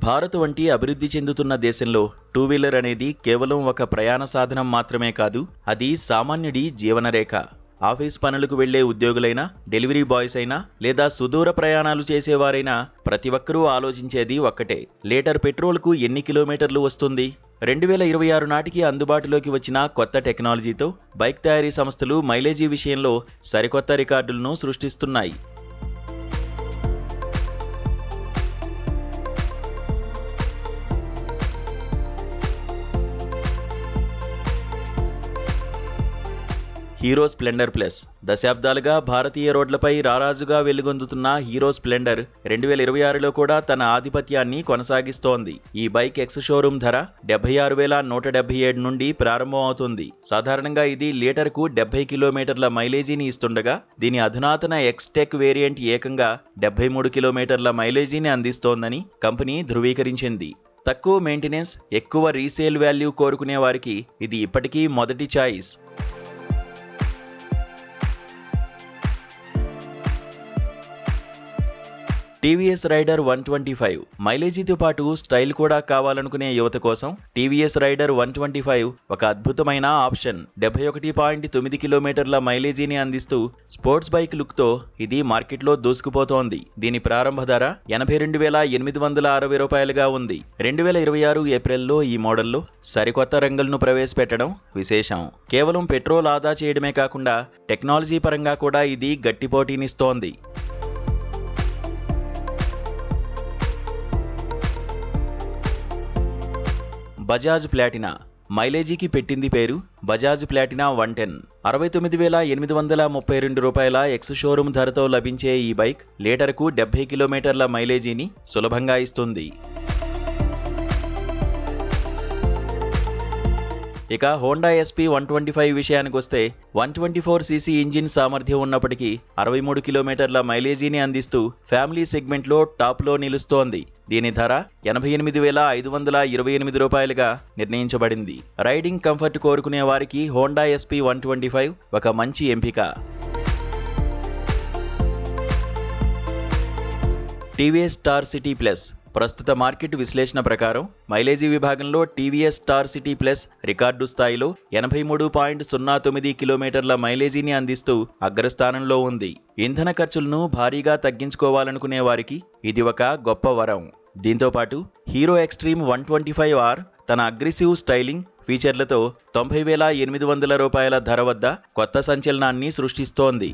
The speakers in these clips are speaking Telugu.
భారత్ వంటి అభివృద్ధి చెందుతున్న దేశంలో టూ వీలర్ అనేది కేవలం ఒక ప్రయాణ సాధనం మాత్రమే కాదు, అది సామాన్యుడి జీవనరేఖ. ఆఫీస్ పనులకు వెళ్లే ఉద్యోగులైనా, డెలివరీ బాయ్స్ అయినా లేదా సుదూర ప్రయాణాలు చేసేవారైనా ప్రతి ఒక్కరూ ఆలోచించేది ఒక్కటే: లీటర్ పెట్రోల్కు ఎన్ని కిలోమీటర్లు వస్తుంది? 2026 నాటికి అందుబాటులోకి వచ్చిన కొత్త టెక్నాలజీతో బైక్ తయారీ సంస్థలు మైలేజీ విషయంలో సరికొత్త రికార్డులను సృష్టిస్తున్నాయి. Hero Splendor plus. దశాబ్దాలుగా భారతీయ రోడ్లపై రారాజుగా వెలుగొందుతున్న హీరో స్ప్లెండర్ 2026లో కూడా తన ఆధిపత్యాన్ని కొనసాగిస్తోంది. ఈ బైక్ ఎక్స్ షోరూమ్ ధర 76,177 నుండి ప్రారంభం అవుతుంది. సాధారణంగా ఇది లీటర్కు 70 కిలోమీటర్ల మైలేజీని ఇస్తుండగా, దీని అధునాతన ఎక్స్ టెక్ వేరియంట్ ఏకంగా 73 కిలోమీటర్ల మైలేజీని అందిస్తోందని కంపెనీ ధృవీకరించింది. తక్కువ మెయింటెనెన్స్, ఎక్కువ రీసేల్ వాల్యూ కోరుకునే వారికి ఇది ఇప్పటికీ మొదటి చాయిస్. TVS rider 125. మైలేజీతో పాటు స్టైల్ కూడా కావాలనుకునే యువత కోసం టీవీఎస్ రైడర్ 125 ఒక అద్భుతమైన ఆప్షన్. 71.9 కిలోమీటర్ల మైలేజీని అందిస్తూ స్పోర్ట్స్ బైక్ లుక్తో ఇది మార్కెట్లో దూసుకుపోతోంది. దీని ప్రారంభ ధర 82,860 రూపాయలుగా ఉంది. 2026 ఏప్రిల్లో ఈ మోడల్లో సరికొత్త రంగులను ప్రవేశపెట్టడం విశేషం. కేవలం పెట్రోల్ ఆదా చేయడమే కాకుండా టెక్నాలజీ పరంగా కూడా ఇది గట్టి పోటీనిస్తోంది. బజాజ్ ప్లాటినా. మైలేజీకి పెట్టింది పేరు బజాజ్ ప్లాటినా 110. 69,832 రూపాయల ఎక్స్ షోరూమ్ ధరతో లభించే ఈ బైక్ లీటర్కు 70 కిలోమీటర్ల మైలేజీని సులభంగా ఇస్తుంది. ఇక హోండా ఎస్పీ 125 విషయానికొస్తే 124cc ఇంజిన్ సామర్థ్యం ఉన్నప్పటికీ 63 కిలోమీటర్ల మైలేజీని అందిస్తూ ఫ్యామిలీ సెగ్మెంట్లో టాప్లో నిలుస్తోంది. దీని ధర 88,528 రూపాయలుగా నిర్ణయించబడింది. రైడింగ్ కంఫర్ట్ కోరుకునే వారికి హోండా ఎస్పీ 125 ఒక మంచి ఎంపిక. TVS star city plus. ప్రస్తుత మార్కెట్ విశ్లేషణ ప్రకారం మైలేజీ విభాగంలో TVS star city plus record స్థాయిలో 83.09 కిలోమీటర్ల మైలేజీని అందిస్తూ అగ్రస్థానంలో ఉంది. ఇంధన ఖర్చులను భారీగా తగ్గించుకోవాలనుకునే వారికి ఇది ఒక గొప్ప వరం. దీంతోపాటు హీరో ఎక్స్ట్రీమ్ 125R తన అగ్రెసివ్ స్టైలింగ్ ఫీచర్లతో 90,800 రూపాయల ధర వద్ద కొత్త సంచలనాన్ని సృష్టిస్తోంది.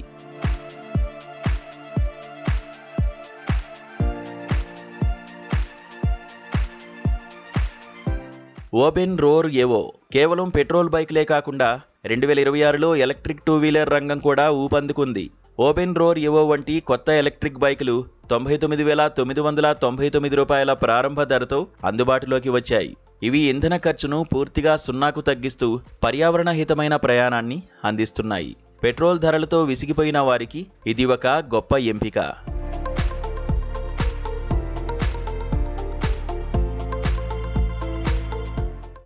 Oben Rorr Evo. కేవలం పెట్రోల్ బైక్లే కాకుండా 2026లో ఎలక్ట్రిక్ టూ వీలర్ రంగం కూడా ఊపందుకుంది. ఓపెన్ రోర్ ఎవో వంటి కొత్త ఎలక్ట్రిక్ బైకులు 99,999 రూపాయల ప్రారంభ ధరతో అందుబాటులోకి వచ్చాయి. ఇవి ఇంధన ఖర్చును పూర్తిగా సున్నాకు తగ్గిస్తూ పర్యావరణ హితమైన ప్రయాణాన్ని అందిస్తున్నాయి. పెట్రోల్ ధరలతో విసిగిపోయిన వారికి ఇది ఒక గొప్ప ఎంపిక.